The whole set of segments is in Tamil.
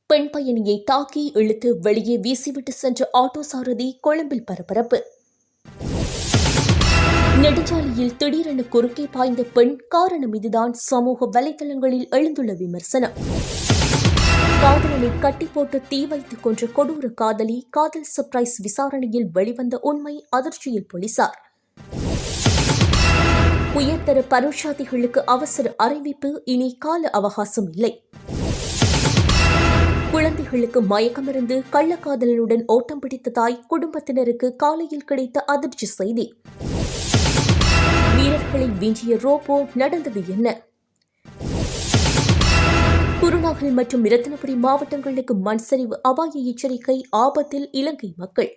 பெண் பயணியை தாக்கி இழுத்து வெளியே வீசிவிட்டு சென்ற ஆட்டோ சாரதி கொழும்பில் பரபரப்பு. நெடுஞ்சாலையில் திடீரென குறுக்கே பாய்ந்த பெண், காரணம் இதுதான் சமூக வலைதளங்களில் எழுந்துள்ள விமர்சனம். காதலனை கட்டி போட்டு தீ வைத்துக் கொன்ற கொடூர காதலி, காதல் சர்ப்ரைஸ் விசாரணையில் வெளிவந்த உண்மை அதிர்ச்சியில் போலீசார். உயர்தர பரீட்சார்த்திகளுக்கு அவசர அறிவிப்பு, இனி கால அவகாசம் இல்லை. குழந்தைகளுக்கு மயக்கமிருந்து கள்ளக்காதலனுடன் ஓட்டம் பிடித்த தாய், குடும்பத்தினருக்கு காலையில் கிடைத்த அதிர்ச்சி செய்தி. வீரர்களை விஞ்சிய ரோபோ, நடந்தது என்ன? குருநாகல் மற்றும் இரத்தினபுரி மாவட்டங்களுக்கு மண் சரிவு அபாய எச்சரிக்கை, ஆபத்தில் இலங்கை மக்கள்.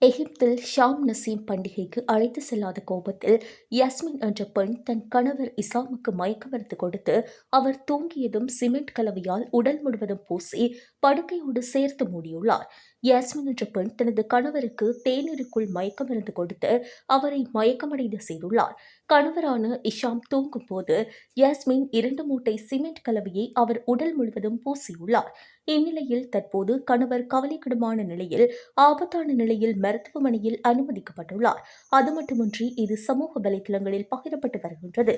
எகிப்தில் ஷாம் நசீம் பண்டிகைக்கு அழைத்து செல்லாத கோபத்தில் யாஸ்மின் என்ற பெண் தன் கணவர் இசாமுக்கு மயக்க மருந்து கொடுத்து அவர் தூங்கியதும் சிமெண்ட் கலவையால் உடல் முழுவதும் பூசி படுக்கையோடு சேர்த்து மூடியுள்ளார். யாஸ்மின் என்ற பெண் தனது கணவருக்கு தேநீருக்குள் மயக்க மருந்து கொடுத்து அவரை மயக்கமடைந்து செய்துள்ளார். கணவரான இஷாம் தூங்கும் போது யாஸ்மின் 2 மூட்டை சிமெண்ட் கலவையை அவர் உடல் முழுவதும் பூசியுள்ளார். இந்நிலையில் தற்போது கணவர் கவலைக்கிடமான நிலையில், ஆபத்தான நிலையில் மருத்துவமனையில் அனுமதிக்கப்பட்டுள்ளார். அது மட்டுமின்றி இது சமூக வலைதளங்களில் பகிரப்பட்டு வருகின்றது.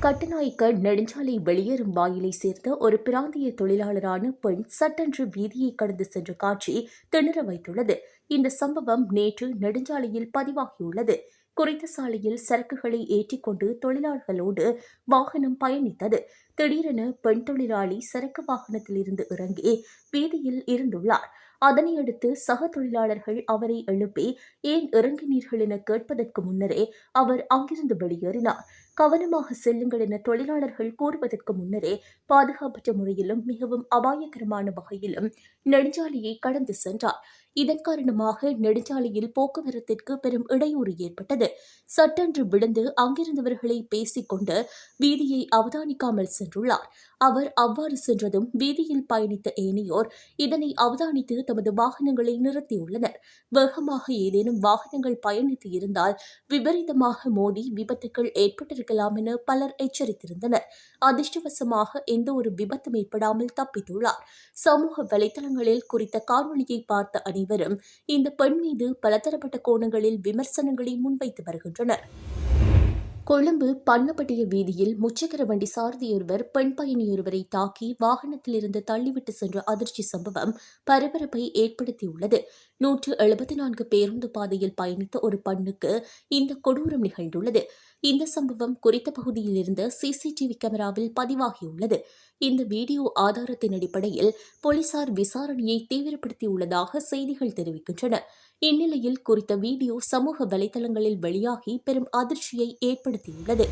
கட்டுநாயக்க நெடுஞ்சாலை வெளியேறும் வாயிலை சேர்ந்த ஒரு பிராந்திய தொழிலாளரான பெண் சட்டென்று வீதியை கடந்து சென்ற காட்சி திணற வைத்துள்ளது. இந்த சம்பவம் நேற்று நெடுஞ்சாலையில் பதிவாகியுள்ளது. குறித்த சாலையில் சரக்குகளை ஏற்றிக்கொண்டு தொழிலாளர்களோடு வாகனம் பயணித்தது. திடீரென பெண் தொழிலாளி சரக்கு வாகனத்தில் இருந்து இறங்கி வீதியில் இருந்துள்ளார். அதனையடுத்து சக தொழிலாளர்கள் அவரை எழுப்பி ஏன் இறங்கினீர்கள் என கேட்பதற்கு முன்னரே அவர் அங்கிருந்து வெளியேறினார். கவனமாக செல்லுங்கள் என தொழிலாளர்கள் கூறுவதற்கு முன்னரே பாதுகாப்பற்ற முறையிலும் மிகவும் அபாயகரமான வகையிலும் நெடுஞ்சாலையை கடந்து சென்றார். இதன் காரணமாக நெடுஞ்சாலையில் போக்குவரத்திற்கு பெரும் இடையூறு ஏற்பட்டது. சட்டென்று விழுந்து அங்கிருந்தவர்களை பேசிக்கொண்டு வீதியை அவதானிக்காமல் சென்றுள்ளார். அவர் அவ்வாறு சென்றதும் வீதியில் பயணித்த ஏனையோர் இதனை அவதானித்து தமது வாகனங்களை நிறுத்தியுள்ளனர். வேகமாக ஏதேனும் வாகனங்கள் பயணித்து இருந்தால் விபரீதமாக மோதி விபத்துக்கள் ஏற்பட்டிருக்கலாம் என பலர் எச்சரித்திருந்தனர். அதிர்ஷ்டவசமாக எந்த ஒரு விபத்தும் ஏற்படாமல் தப்பித்துள்ளார். சமூக வலைதளங்களில் குறித்த காணொலியை பார்த்த அனைவரும் இந்த பெண் மீது பலதரப்பட்ட கோணங்களில் விமர்சனங்களை முன்வைத்து வருகின்றனர். கொழும்பு பன்னப்பட்டிய வீதியில் முச்சக்கர வண்டி சாரதியொருவர் பெண் பயணியொருவரை தாக்கி வாகனத்திலிருந்து தள்ளிவிட்டு சென்ற அதிர்ச்சி சம்பவம் பரபரப்பை ஏற்படுத்தியுள்ளது. 174 பேருந்து பாதையில் பயணித்த ஒரு பெண்ணுக்கு இந்த கொடூரம் நிகழ்ந்துள்ளது. இந்த சம்பவம் குறித்த பகுதியில் இருந்த சிசிடிவி கேமராவில் பதிவாகியுள்ளது. இந்த வீடியோ ஆதாரத்தின் அடிப்படையில் போலீசார் விசாரணையை தீவிரப்படுத்தியுள்ளதாக செய்திகள் தெரிவிக்கின்றன. இந்நிலையில் குறித்த வீடியோ சமூக வலைதளங்களில் வெளியாகி பெரும் அதிர்ச்சியை ஏற்படுத்தியுள்ளது.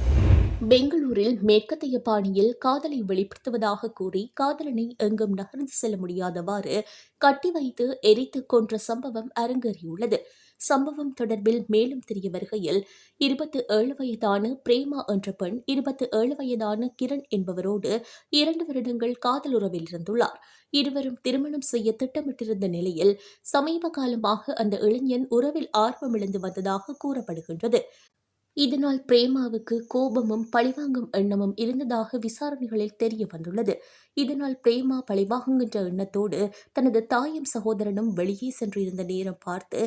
பெங்களூரில் மேற்கத்திய பாணியில் காதலை வெளிப்படுத்துவதாக கூறி காதலனை எங்கும் நகர்ந்து செல்ல முடியாதவாறு கட்டி வைத்து எரித்து கொன்ற சம்பவம் அரங்கேறியுள்ளது. சம்பவம் தொடர்பில் மேலும் தெரிய வருகையில் 27 வயதான பிரேமா என்ற பெண் 27 வயதான கிரண் என்பவரோடு 2 வருடங்கள் காதலுறவில் இருந்துள்ளார். இருவரும் திருமணம் செய்ய திட்டமிட்டிருந்த நிலையில் சமீப காலமாக அந்த இளைஞன் உறவில் ஆர்வமிழந்து வந்ததாக கூறப்படுகின்றது. இதனால் பிரேமாவுக்கு கோபமும் பழிவாங்கும் எண்ணமும் இருந்ததாக விசாரணைகளில் தெரிய வந்துள்ளது. இதனால் பிரேமா பழிவாங்குகின்ற எண்ணத்தோடு தனது தாயும் சகோதரனும் வெளியே சென்றிருந்த நேரம் பார்த்து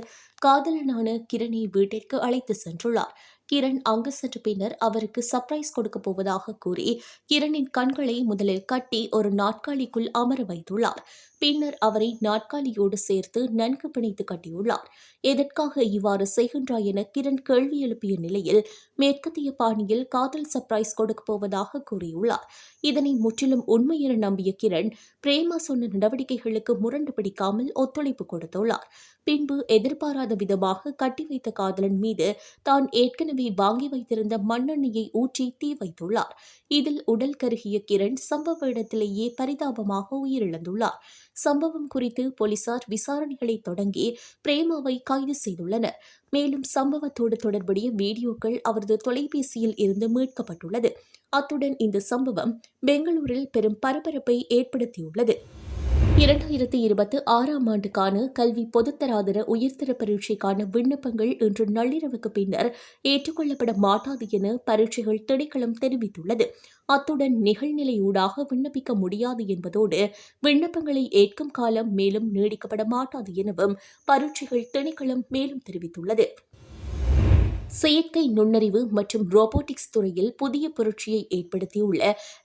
காதலனான கிரணை வீட்டிற்கு அழைத்து சென்றுள்ளார். கிரண் அங்கு சென்ற பின்னர் அவருக்கு சர்ப்ரைஸ் கொடுக்க போவதாக கூறி கிரணின் கண்களை முதலில் கட்டி ஒரு நாற்காலிக்குள் அமர வைத்துள்ளார். பின்னர் அவரை நாற்காலியோடு சேர்த்து நன்கு பிணைத்து கட்டியுள்ளார். எதற்காக இவ்வாறு செய்கின்றாய் என கிரண் கேள்வி எழுப்பிய நிலையில் மேற்கத்திய பாணியில் காதல் சர்ப்ரைஸ் கொடுக்கப் போவதாக கூறியுள்ளார். இதனை முற்றிலும் உண்மை என நம்பிய கிரண் பிரேமா சொன்ன நடவடிக்கைகளுக்கு முரண்டு பிடிக்காமல் ஒத்துழைப்பு கொடுத்துள்ளார். பின்பு எதிர்பாராத விதமாக கட்டி வைத்த காதலன் மீது தான் ஏற்கனவே வாங்கி வைத்திருந்த மண்ணெண்ணெயை ஊற்றி தீ வைத்துள்ளார். இதில் உடல் கருகிய கிரண் சம்பவ இடத்திலேயே பரிதாபமாக உயிரிழந்துள்ளார். சம்பவம் குறித்து போலீசார் விசாரணைகளை தொடங்கி பிரேமாவை கைது செய்துள்ளனர். மேலும் சம்பவத்தோடு தொடர்புடைய வீடியோக்கள் அவரது தொலைபேசியில் இருந்து மீட்கப்பட்டுள்ளது. அத்துடன் இந்த சம்பவம் பெங்களூரில் பெரும் பரபரப்பை ஏற்படுத்தியுள்ளது. 2026ஆம் ஆண்டுக்கான கல்வி பொதுத்தராதர உயர்தர பரீட்சைக்கான விண்ணப்பங்கள் இன்று நள்ளிரவுக்கு பின்னர் ஏற்றுக்கொள்ளப்பட மாட்டாது என பரீட்சைகள் திணைக்களம் தெரிவித்துள்ளது. அத்துடன் நிகழ்நிலையூடாக விண்ணப்பிக்க முடியாது என்பதோடு விண்ணப்பங்களை ஏற்கும் காலம் மேலும் நீடிக்கப்பட மாட்டாது எனவும் பரீட்சைகள் திணைக்களம் மேலும் தெரிவித்துள்ளது. செயற்கை நுண்ணறிவு மற்றும் ரோபோட்டிக்ஸ் துறையில் புதிய புரட்சியை ஏற்படுத்தியுள்ள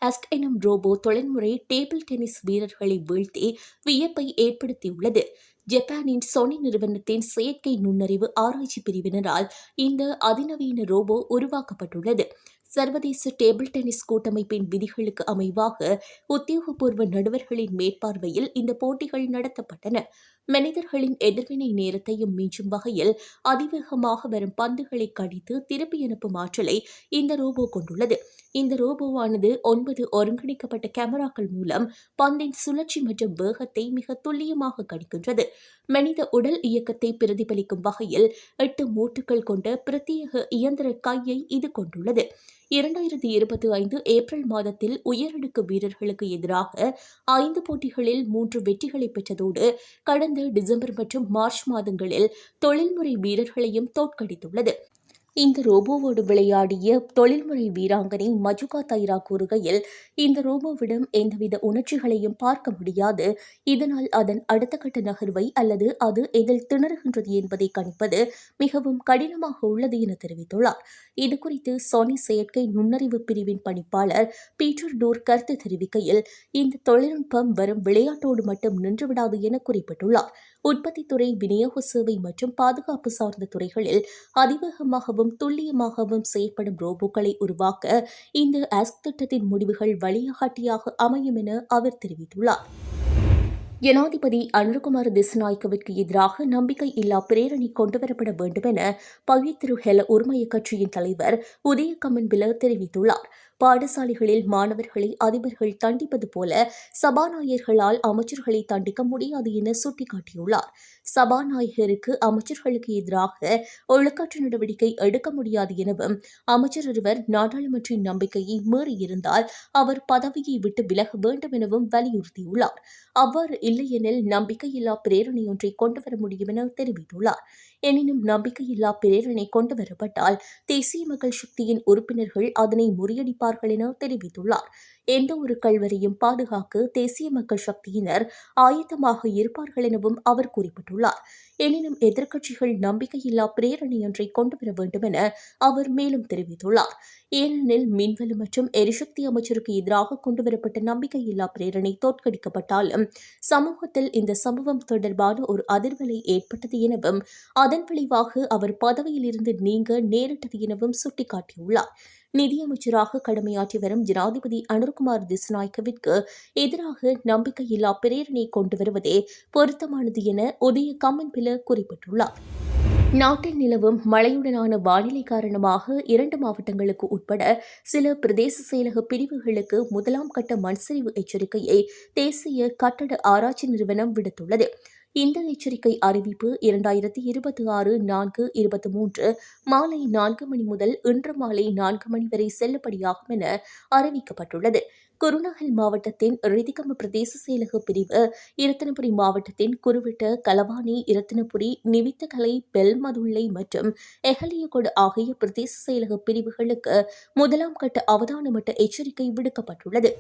அஸ்க் எனும் ரோபோ தொழில்முறை டேபிள் டென்னிஸ் வீரர்களை வீழ்த்தி வியப்பை ஏற்படுத்தியுள்ளது. ஜப்பானின் சோனி நிறுவனத்தின் செயற்கை நுண்ணறிவு ஆராய்ச்சி பிரிவினரால் இந்த அதிநவீன ரோபோ உருவாக்கப்பட்டுள்ளது. சர்வதேச டேபிள் டென்னிஸ் கூட்டமைப்பின் விதிகளுக்கு அமைவாக உத்தியோகபூர்வ நடுவர்களின் மேற்பார்வையில் இந்த போட்டிகள் நடத்தப்பட்டன. மனிதர்களின் எதிர்வினை நேரத்தையும் மிஞ்சும் வகையில் அதிவேகமாக வரும் பந்துகளை கடித்து திருப்பி அனுப்பும் ஆற்றலை இந்த ரோபோ கொண்டுள்ளது. இந்த ரோபோவானது 9 ஒருங்கிணைக்கப்பட்ட கேமராக்கள் மூலம் பந்தின் சுழற்சி மற்றும் வேகத்தை மிக துல்லியமாக கணிக்கின்றது. மனித உடல் இயக்கத்தை பிரதிபலிக்கும் வகையில் 8 மூட்டுகள் கொண்ட பிரத்யேக இயந்திர கையை இது கொண்டுள்ளது. 2025 ஏப்ரல் மாதத்தில் உயரடுக்கு வீரர்களுக்கு எதிராக 5 போட்டிகளில் 3 வெற்றிகளை பெற்றதோடு கடந்த டிசம்பர் மற்றும் மார்ச் மாதங்களில் தொழில்முறை வீரர்களையும் தோற்கடித்துள்ளது. இந்த ரோபோவோடு விளையாடிய தொழில்முறை வீராங்கனை மஜுகா தைரா கூறுகையில், இந்த ரோபோவிடம் எந்தவித உணர்ச்சிகளையும் பார்க்க முடியாது. இதனால் அதன் அடுத்த கட்ட நகர்வை அல்லது அது எதில் திணறுகின்றது என்பதை கணிப்பது மிகவும் கடினமாக உள்ளது என தெரிவித்துள்ளார். இதுகுறித்து சோனி செயற்கை நுண்ணறிவு பிரிவின் பணிப்பாளர் பீட்டர் டூர் கருத்து தெரிவிக்கையில், இந்த தொழில்நுட்பம் வரும் விளையாட்டோடு மட்டும் நின்றுவிடாது என குறிப்பிட்டுள்ளார். உற்பத்தித்துறை, விநியோக சேவை மற்றும் பாதுகாப்பு சார்ந்த துறைகளில் அதிவேகமாகவும் துல்லியமாகவும் செயல்படும் ரோபோக்களை உருவாக்க இந்த ஆஸ்க் திட்டத்தின் முடிவுகள் வழிகாட்டியாக அமையும் என அவர் தெரிவித்துள்ளார். ஜனாதிபதி அனுரகுமார திசாநாயக்கவிற்கு எதிராக நம்பிக்கையில்லா பிரேரணை கொண்டுவரப்பட வேண்டும் என பவித்ரு ஹெல உரிமைய கட்சியின் தலைவர் உதய கமன்பில தெரிவித்துள்ளார். பாடசாலைகளில் மாணவர்களை அதிபர்கள் தண்டிப்பது போல சபாநாயகர்களால் அமைச்சர்களை தண்டிக்க முடியாது என சுட்டிக்காட்டியுள்ளார். சபாநாயகருக்கு அமைச்சர்களுக்கு எதிராக ஒழுக்காற்று நடவடிக்கை எடுக்க முடியாது எனவும் அமைச்சர் ஒருவர் நாடாளுமன்ற நம்பிக்கையை மீறியிருந்தால் அவர் பதவியை விட்டு விலக வேண்டும் எனவும் வலியுறுத்தியுள்ளார். அவ்வாறு இல்லையெனில் நம்பிக்கையில்லா பிரேரணையொன்றை கொண்டுவர முடியும் என தெரிவித்துள்ளார். எனினும் நம்பிக்கையில்லா பிரேரணை கொண்டுவரப்பட்டால் தேசிய மக்கள் சக்தியின் உறுப்பினர்கள் அதனை முறியடிப்பார்கள் என தெரிவித்துள்ளார். எந்த ஒரு கள்வரையும் பாதுகாக்க தேசிய மக்கள் சக்தியினர் ஆயத்தமாக இருப்பார்கள் எனவும் அவர் குறிப்பிட்டுள்ளார். எனினும் எதிர்க்கட்சிகள் நம்பிக்கையில்லா பிரேரணையொன்றை கொண்டுவர வேண்டும் என அவர் மேலும் தெரிவித்துள்ளார். ஏனெனில் மின்வெளி மற்றும் எரிசக்தி அமைச்சருக்கு எதிராக கொண்டுவரப்பட்ட நம்பிக்கையில்லா பிரேரணை தோற்கடிக்கப்பட்டாலும் சமூகத்தில் இந்த சம்பவம் தொடர்பான ஒரு அதிர்வலை ஏற்பட்டது எனவும் அதன் விளைவாக அவர் பதவியிலிருந்து நீங்க நேரிட்டது எனவும் சுட்டிக்காட்டியுள்ளார். நிதியமைச்சராக கடமையாற்றி வரும் ஜனாதிபதி அனுரகுமார் திசாநாயக்கவிற்கு எதிராக நம்பிக்கையில்லா பிரேரணை கொண்டு வருவதே பொருத்தமானது என உதய கமன்பில குறிப்பிட்டுள்ளார். நாட்டில் நிலவும் மழையுடனான வானிலை காரணமாக 2 மாவட்டங்களுக்கு உட்பட சில பிரதேச செயலக பிரிவுகளுக்கு முதலாம் கட்ட மண்சரிவு எச்சரிக்கையை தேசிய கட்டட ஆராய்ச்சி நிறுவனம் விடுத்துள்ளது. இந்த எச்சரிக்கை அறிவிப்பு 2026/4/23 மாலை 4 மணி முதல் இன்று மாலை 4 மணி வரை செல்லுபடியாகும் என அறிவிக்கப்பட்டுள்ளது. குருநாகல் மாவட்டத்தின் ரிதிகம பிரதேச செயலக பிரிவு, இரத்தினபுரி மாவட்டத்தின் குருவிட்ட, களவானி, இரத்தினபுரி, நிவித்தகலை, பெல்மதுள்ளை மற்றும் எஹலியகொடு ஆகிய பிரதேச செயலக பிரிவுகளுக்கு முதலாம் கட்ட அவதான மட்ட எச்சரிக்கை விடுக்கப்பட்டுள்ளது.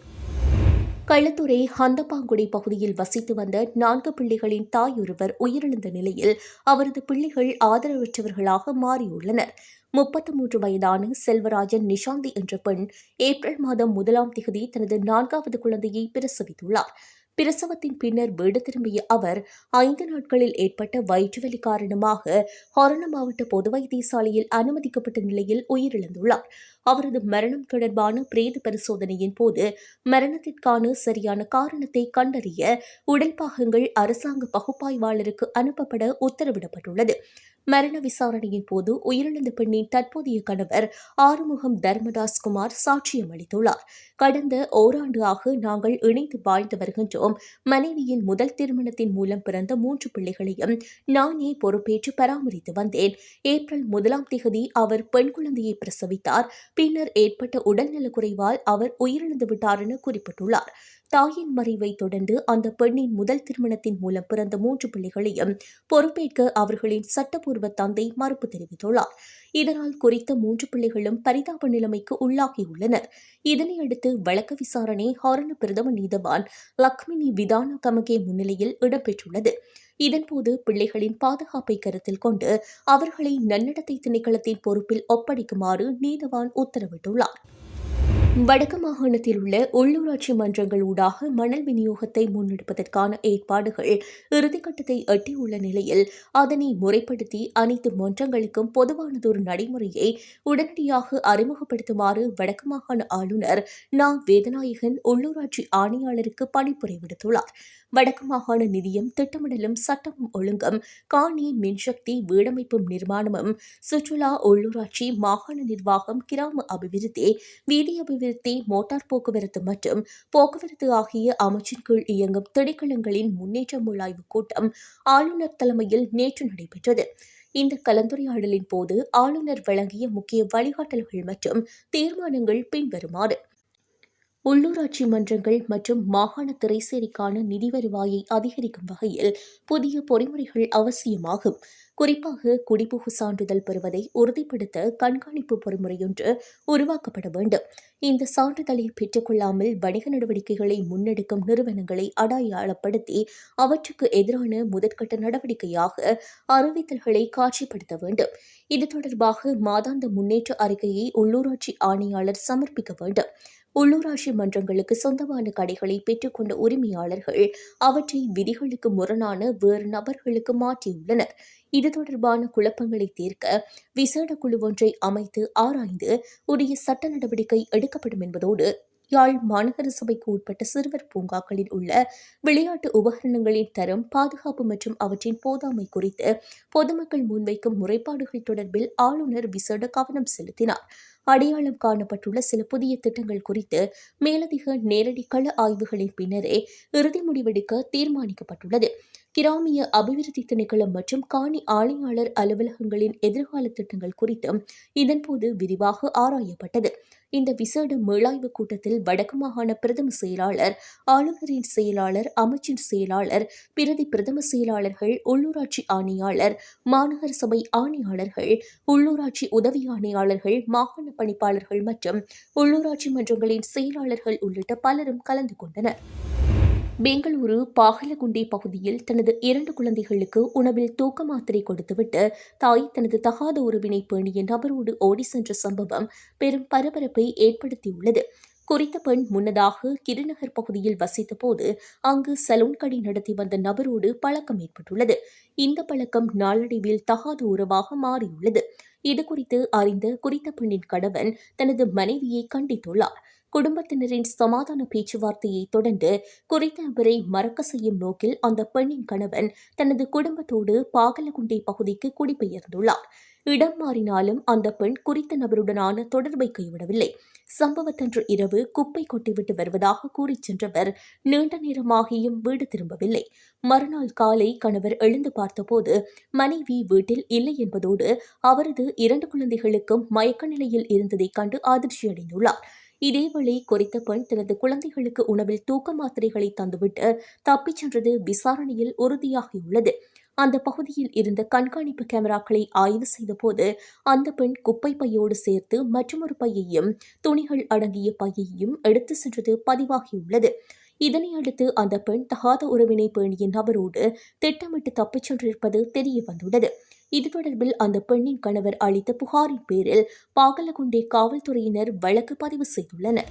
களுத்துறை ஹந்தப்பாங்குடி பகுதியில் வசித்து வந்த 4 பிள்ளைகளின் தாயொருவர் உயிரிழந்த நிலையில் அவரது பிள்ளைகள் ஆதரவற்றவர்களாக மாறியுள்ளனர். 33 வயதான செல்வராஜன் நிஷாந்தி என்ற பெண் ஏப்ரல் மாதம் 1ஆம் தேதி தனது 4வது குழந்தையை பிரசவித்துள்ளார். பிரசவத்தின் பின்னர் வீடு திரும்பிய அவர் 5 நாட்களில் ஏற்பட்ட வயிற்றுவலி காரணமாக ஹொரண மாவட்ட பொது வைத்தியசாலையில் அனுமதிக்கப்பட்ட நிலையில் உயிரிழந்துள்ளார். அவரது மரணம் தொடர்பான பிரேத பரிசோதனையின் போது மரணத்திற்கான சரியான காரணத்தை கண்டறிய உடல் பாகங்கள் அரசாங்க பகுப்பாய்வாளருக்கு அனுப்பப்பட உத்தரவிடப்பட்டுள்ளது. மரண விசாரணையின் போது உயிரிழந்த பெண்ணின் தற்போதைய கணவர் ஆறுமுகம் தர்மதாஸ் குமார் சாட்சியம் அளித்துள்ளார். கடந்த ஓராண்டாக நாங்கள் இணைந்து வாழ்ந்து வருகின்றோம். மனைவியின் முதல் திருமணத்தின் மூலம் பிறந்த 3 பிள்ளைகளையும் நானே பொறுப்பேற்று பராமரித்து வந்தேன். ஏப்ரல் 1ஆம் தேதி அவர் பெண் குழந்தையை பிரசவித்தார். பின்னர் ஏற்பட்ட உடல்நலக்குறைவால் அவர் உயிரிழந்து விட்டார் என குறிப்பிட்டுள்ளார். தாயின் மறைவை தொடர்ந்து அந்த பெண்ணின் முதல் திருமணத்தின் மூலம் பிறந்த 3 பிள்ளைகளையும் பொறுப்பேற்க அவர்களின் சட்டப்பூர்வ தந்தை மறுப்பு தெரிவித்துள்ளார். இதனால் குறித்த 3 பிள்ளைகளும் பரிதாப நிலைமைக்கு உள்ளாகியுள்ளனர். இதனையடுத்து வழக்கு விசாரணை ஹாரண பிரதம நீதவான் லக்ஷ்மினி விதான கமகே முன்னிலையில் இடம்பெற்றுள்ளது. இதன்போது பிள்ளைகளின் பாதுகாப்பை கருத்தில் கொண்டு அவர்களை நன்னடத்தை திணைக்களத்தின் பொறுப்பில் ஒப்படைக்குமாறு நீதவான் உத்தரவிட்டுள்ளார். வடக்கு மாகாணத்தில் உள்ள உள்ளூராட்சி மன்றங்கள் ஊடாக மணல் விநியோகத்தை முன்னெடுப்பதற்கான ஏற்பாடுகள் இறுதிக்கட்டத்தை எட்டியுள்ள நிலையில் அதனை முறைப்படுத்தி அனைத்து மன்றங்களுக்கும் பொதுவானதொரு நடைமுறையை உடனடியாக அறிமுகப்படுத்துமாறு வடக்கு மாகாண ஆளுநர் நா. வேதநாயகன் உள்ளூராட்சி ஆணையாளருக்கு பணிப்புரை விடுத்துள்ளார். வடக்கு மாகாண நிதியம், திட்டமிடலும், சட்டமும் ஒழுங்கும், காணி, மின்சக்தி, வீடமைப்பும் நிர்மாணமும், சுற்றுலா, உள்ளூராட்சி, மாகாண நிர்வாகம், கிராம அபிவிருத்தி, வீதி அபிவிருத்தி, மோட்டார் போக்குவரத்து மற்றும் போக்குவரத்து ஆகிய அமைச்சின் கீழ் இயங்கும் திணைக்களங்களின் முன்னேற்ற முழாய்வு கூட்டம் ஆளுநர் தலைமையில் நேற்று நடைபெற்றது. இந்த கலந்துரையாடலின் போது ஆளுநர் வழங்கிய முக்கிய வழிகாட்டல்கள் மற்றும் தீர்மானங்கள் பின்வருமாறு: உள்ளூராட்சி மன்றங்கள் மற்றும் மாகாண திரைசேரிக்கான நிதி வருவாயை அதிகரிக்கும் வகையில் புதிய பொறிமுறைகள் அவசியமாகும். குறிப்பாக குடிபுகு சான்றிதழ் பெறுவதை உறுதிப்படுத்த கண்காணிப்பு பொறிமுறையொன்று உருவாக்கப்பட வேண்டும். இந்த சான்றிதழை பெற்றுக்கொள்ளாமல் வணிக நடவடிக்கைகளை முன்னெடுக்கும் நிறுவனங்களை அடையாளப்படுத்தி அவற்றுக்கு எதிரான முதற்கட்ட நடவடிக்கையாக அறிவித்தல்களை காட்சிப்படுத்த வேண்டும். இது தொடர்பாக மாதாந்த முன்னேற்ற அறிக்கையை உள்ளூராட்சி ஆணையாளர் சமர்ப்பிக்க வேண்டும். உள்ளூராட்சி மன்றங்களுக்கு சொந்தமான கடைகளை பெற்றுக்கொண்ட உரிமையாளர்கள் அவற்றை விதிகளுக்கு முரணான வேறு நபர்களுக்கு மாற்றியுள்ளனர். இது தொடர்பான குழப்பங்களை தீர்க்க விசேட குழு ஒன்றை அமைத்து ஆராய்ந்து உரிய சட்ட நடவடிக்கை எடுக்கப்படும் என்பதோடு யாழ் மாநகர சபைக்கு உட்பட்ட சிறுவர் பூங்காக்களில் உள்ள விளையாட்டு உபகரணங்களின் தரம், பாதுகாப்பு மற்றும் அவற்றின் போதாமை குறித்து பொதுமக்கள் முன்வைக்கும் முறைப்பாடுகள் தொடர்பில் ஆளுநர் விசேட கவனம் செலுத்தினார். அடையாளம் காணப்பட்டுள்ள சில புதிய திட்டங்கள் குறித்து மேலதிக நேரடி கள ஆய்வுகளின் பின்னரே இறுதி முடிவெடுக்க தீர்மானிக்கப்பட்டுள்ளது. கிராமிய அபிவிருத்தி திணைக்களம் மற்றும் காணி ஆணையாளர் அலுவலகங்களின் எதிர்கால திட்டங்கள் குறித்தும் இதன்போது விரிவாக ஆராயப்பட்டது. இந்த விசேட மீளாய்வு கூட்டத்தில் வடக்கு மாகாண பிரதம செயலாளர், ஆளுநரின் செயலாளர், அமைச்சின் செயலாளர், பிரதி பிரதம செயலாளர்கள், உள்ளூராட்சி ஆணையாளர், மாநகர சபை ஆணையாளர்கள், உள்ளூராட்சி உதவி ஆணையாளர்கள், மாகாண பணிப்பாளர்கள் மற்றும் உள்ளூராட்சி மன்றங்களின் செயலாளர்கள் உள்ளிட்ட பலரும் கலந்து கொண்டனர். பெங்களூரு பாகலகுண்டே பகுதியில் தனது 2 குழந்தைகளுக்கு உணவில் தூக்க மாத்திரை கொடுத்துவிட்டு தாய் தனது தகாத உறவினை பேணிய நபரோடு ஓடி சென்ற சம்பவம் பெரும் பரபரப்பை ஏற்படுத்தியுள்ளது. குறித்த பெண் முன்னதாக கிருநகர் பகுதியில் வசித்த போது அங்கு சலூன் கடை நடத்தி வந்த நபரோடு பழக்கம் ஏற்பட்டுள்ளது. இந்த பழக்கம் நாளடைவில் தகாத உறவாக மாறியுள்ளது. இதுகுறித்து அறிந்த குறித்த பெண்ணின் கணவன் தனது மனைவியை கண்டித்துள்ளார். குடும்பத்தினரின் சமாதான பேச்சுவார்த்தையை தொடர்ந்து குறித்த நபரை மறக்க செய்யும் நோக்கில் அந்த பெண்ணின் கணவன் தனது குடும்பத்தோடு பாகலகுண்டே பகுதிக்கு குடிபெயர்ந்துள்ளார். இடம் மாறினாலும் அந்த பெண் குறித்த நபருடனான தொடர்பை கைவிடவில்லை. சம்பவத்தன்று இரவு குப்பை கொட்டிவிட்டு வருவதாக கூறிச் சென்றவர் நீண்ட நேரமாகியும் வீடு திரும்பவில்லை. மறுநாள் காலை கணவர் எழுந்து பார்த்தபோது மனைவி வீட்டில் இல்லை என்பதோடு அவரது 2 குழந்தைகளுக்கும் மயக்க நிலையில் இருந்ததைக் கண்டு அதிர்ச்சியடைந்துள்ளார். இதேவேளை குறித்த பெண் தனது குழந்தைகளுக்கு உணவில் தூக்க மாத்திரைகளை தந்துவிட்டு தப்பிச் சென்றது விசாரணையில் உறுதியாகியுள்ளது. அந்த பகுதியில் இருந்த கண்காணிப்பு கேமராக்களை ஆய்வு செய்தபோது அந்த பெண் குப்பை பையோடு சேர்த்து மற்றொரு பையையும் துணிகள் அடங்கிய பையையும் எடுத்து சென்றது பதிவாகியுள்ளது. இதனையடுத்து அந்த பெண் தகாத உறவினை பேணிய நபரோடு திட்டமிட்டு தப்பிச் சென்றிருப்பது தெரியவந்துள்ளது. இது தொடர்பில் அந்த பெண்ணின் கணவர் அளித்த புகாரின் பேரில் பாகலகுண்டே காவல்துறையினர் வழக்கு பதிவு செய்துள்ளனர்.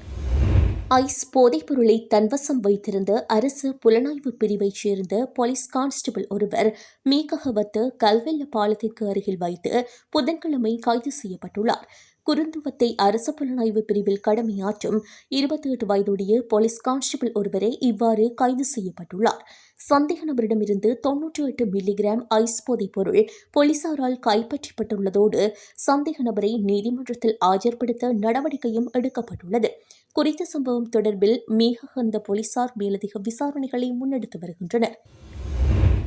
ஐஸ் போதைப்பொருளை தன்வசம் வைத்திருந்த அரசு புலனாய்வு பிரிவைச் சேர்ந்த போலீஸ் கான்ஸ்டபிள் ஒருவர் மீககவத்த கல்வெல்ல பாலத்திற்கு அருகில் வைத்து புதன்கிழமை கைது செய்யப்பட்டுள்ளார். குருந்துவத்தை அரசு புலனாய்வு பிரிவில் கடமையாற்றும் 28 வயதுடைய போலீஸ் கான்ஸ்டபிள் ஒருவரே இவ்வாறு கைது செய்யப்பட்டுள்ளார். சந்தேக நபரிடமிருந்து 98 மில்லிகிராம் ஐஸ் போதைப் பொருள் போலீசாரால் கைப்பற்றப்பட்டுள்ளதோடு சந்தேக நபரை நீதிமன்றத்தில் ஆஜர்படுத்த நடவடிக்கையும் எடுக்கப்பட்டுள்ளது. குறித்த சம்பவம் தொடர்பில் மீககந்த போலீசார் மேலதிக விசாரணைகளை முன்னெடுத்து வருகின்றனர்.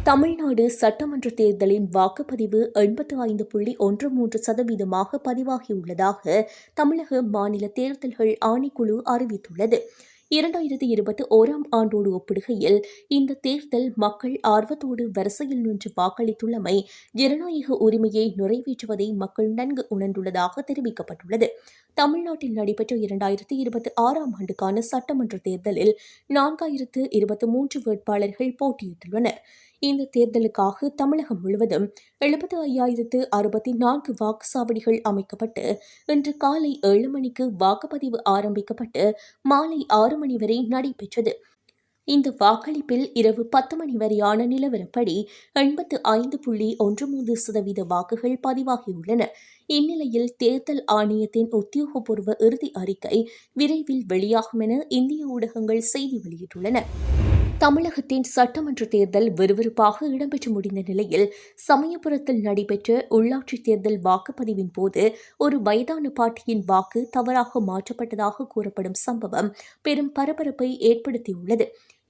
தமிழ்நாடு சட்டமன்ற தேர்தலின் வாக்குப்பதிவு 85.13% பதிவாகியுள்ளதாக தமிழக மாநில தேர்தல்கள் ஆணைக்குழு அறிவித்துள்ளது. 2021ஆம் ஆண்டோடு ஒப்பிடுகையில் இந்த தேர்தல் மக்கள் ஆர்வத்தோடு வரிசையில் நின்று வாக்களித்துள்ளமை ஜனநாயக உரிமையை நிறைவேற்றுவதை மக்கள் நன்கு உணர்ந்துள்ளதாக தெரிவிக்கப்பட்டுள்ளது. தமிழ்நாட்டில் நடைபெற்ற 2026ஆம் ஆண்டுக்கான சட்டமன்ற தேர்தலில் 4023 வேட்பாளர்கள் போட்டியிட்டுள்ளனர். இந்த தேர்தலுக்காக தமிழகம் முழுவதும் 75,064 வாக்குச்சாவடிகள் அமைக்கப்பட்டு இன்று காலை 7 மணிக்கு வாக்குப்பதிவு ஆரம்பிக்கப்பட்டு மாலை 6 மணி வரை நடைபெற்றது. இந்த வாக்களிப்பில் இரவு 10 மணி வரையான நிலவரப்படி 85.13% வாக்குகள் பதிவாகியுள்ளன. இந்நிலையில் தேர்தல் ஆணையத்தின் உத்தியோகபூர்வ இறுதி அறிக்கை விரைவில் வெளியாகும் என இந்திய ஊடகங்கள் செய்தி வெளியிட்டுள்ளன. தமிழகத்தின் சட்டமன்ற தேர்தல் விறுவிறுப்பாக இடம்பெற்று முடிந்த நிலையில் சமயபுரத்தில் நடைபெற்ற உள்ளாட்சித் தேர்தல் வாக்குப்பதிவின் போது ஒரு வயதான பாட்டியின் வாக்கு தவறாக மாற்றப்பட்டதாக கூறப்படும் சம்பவம் பெரும் பரபரப்பை ஏற்படுத்தியுள்ளது.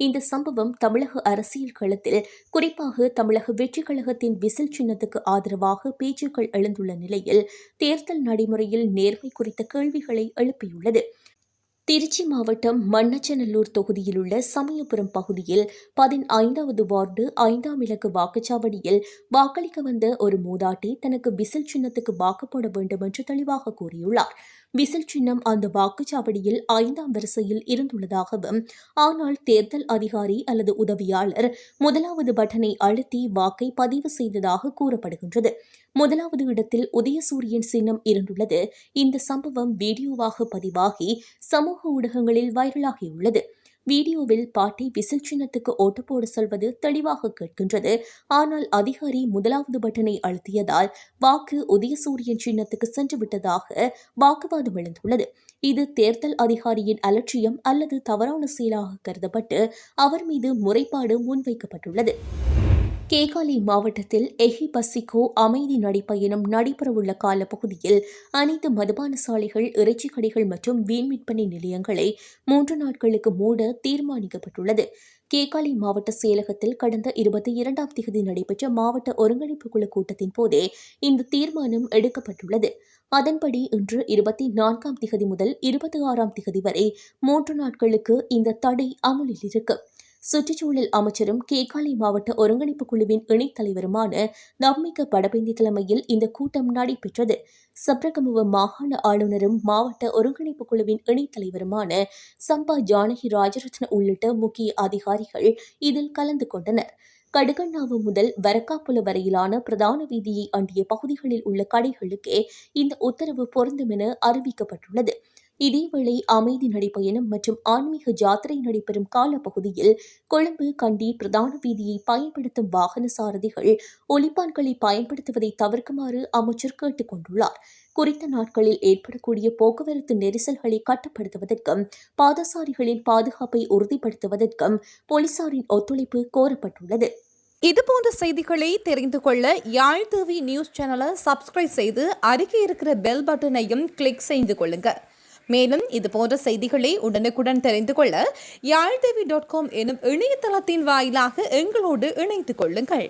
இந்த சம்பவம் தமிழக அரசியல் களத்தில் குறிப்பாக தமிழக வெற்றிக் கழகத்தின் விசில் சின்னத்துக்கு ஆதரவாக பேச்சுக்கள் எழுந்துள்ள நிலையில் தேர்தல் நடைமுறையில் நேர்மை குறித்த கேள்விகளை எழுப்பியுள்ளது. திருச்சி மாவட்டம் மண்ணச்சநல்லூர் தொகுதியில் உள்ள சமயபுரம் பகுதியில் 15வது வார்டு 5ஆம் இலக்க வாக்குச்சாவடியில் வாக்களிக்க வந்த ஒரு மூதாட்டி தனக்கு விசில் சின்னத்துக்கு வாக்கு போட வேண்டும் என்று தெளிவாக கூறியுள்ளார். விசில் சின்னம் அந்த வாக்குச்சாவடியில் 5ஆம் வரிசையில் இருந்துள்ளதாகவும், ஆனால் தேர்தல் அதிகாரி அல்லது உதவியாளர் 1வது பட்டனை அழுத்தி வாக்கை பதிவு செய்ததாக கூறப்படுகின்றது. 1வது இடத்தில் உதயசூரியன் சின்னம் இருந்துள்ளது. இந்த சம்பவம் வீடியோவாக பதிவாகி சமூக ஊடகங்களில் வைரலாகியுள்ளது. வீடியோவில் பாட்டி விசில் சின்னத்துக்கு ஓட்டு போட சொல்வது தெளிவாக கேட்கின்றது. ஆனால் அதிகாரி 1வது பட்டனை அழுத்தியதால் வாக்கு உதயசூரியன் சின்னத்துக்கு சென்று விட்டதாக வாக்குவாதம் எழுந்துள்ளது. இது தேர்தல் அதிகாரியின் அலட்சியம் அல்லது தவறான செயலாக கருதப்பட்டு அவர் மீது முறைப்பாடு முன்வைக்கப்பட்டுள்ளது. கேகாலை மாவட்டத்தில் எஹிபசிகோ அமைதி நடைப்பயணம் நடைபெறவுள்ள காலப்பகுதியில் அனைத்து மதுபான சாலைகள், இறைச்சிக் கடைகள் மற்றும் மீன் விற்பனை நிலையங்களை 3 நாட்களுக்கு மூட தீர்மானிக்கப்பட்டுள்ளது. கேகாலை மாவட்ட செயலகத்தில் கடந்த 22ஆம் தேதி நடைபெற்ற மாவட்ட ஒருங்கிணைப்பு குழு கூட்டத்தின் போதே இந்த தீர்மானம் எடுக்கப்பட்டுள்ளது. அதன்படி இன்று 24ஆம் தேதி முதல் 26ஆம் தேதி வரை 3 நாட்களுக்கு இந்த தடை அமலில் இருக்கும். சுற்றுச்சூழல் அமைச்சரும் கேகாலை மாவட்ட ஒருங்கிணைப்பு குழுவின் இணைத் தலைவருமான நவ்மிக படபேந்தி தலைமையில் இந்த கூட்டம் நடைபெற்றது. சப்ரகமுவ மாகாண ஆளுநரும் மாவட்ட ஒருங்கிணைப்பு குழுவின் இணைத் தலைவருமான சம்பா ஜானகி ராஜரத்ன உள்ளிட்ட முக்கிய அதிகாரிகள் இதில் கலந்து கொண்டனர். கடுகண்ணாவு முதல் வரக்காப்புல வரையிலான பிரதான வீதியை அண்டிய பகுதிகளில் உள்ள கடைகளுக்கே இந்த உத்தரவு பொருந்தும் என அறிவிக்கப்பட்டுள்ளது. இதேவேளை அமைதி நடைப்பயணம் மற்றும் ஆன்மீக ஜாத்திரை நடைபெறும் காலப்பகுதியில் கொழும்பு, கண்டி பிரதான வீதியை பயன்படுத்தும் வாகன சாரதிகள் ஒலிப்பான்களை பயன்படுத்துவதை தவிர்க்குமாறு அமைச்சர் கேட்டுக் கொண்டுள்ளார். குறித்த நாட்களில் ஏற்படக்கூடிய போக்குவரத்து நெரிசல்களை கட்டுப்படுத்துவதற்கும் பாதசாரிகளின் பாதுகாப்பை உறுதிப்படுத்துவதற்கும் போலீசாரின் ஒத்துழைப்பு கோரப்பட்டுள்ளது. இதுபோன்ற செய்திகளை தெரிந்து கொள்ள யாழ் டிவி நியூஸ் சேனலை சப்ஸ்கிரைப் செய்து அருகே இருக்கிற பெல் பட்டனையும் கிளிக் செய்து கொள்ளுங்க. மேலும் இதுபோன்ற செய்திகளை உடனுக்குடன் தெரிந்து கொள்ள யாழ்தேவி.com எனும் இணையதளத்தின் வாயிலாக எங்களோடு இணைத்துக் கொள்ளுங்கள்.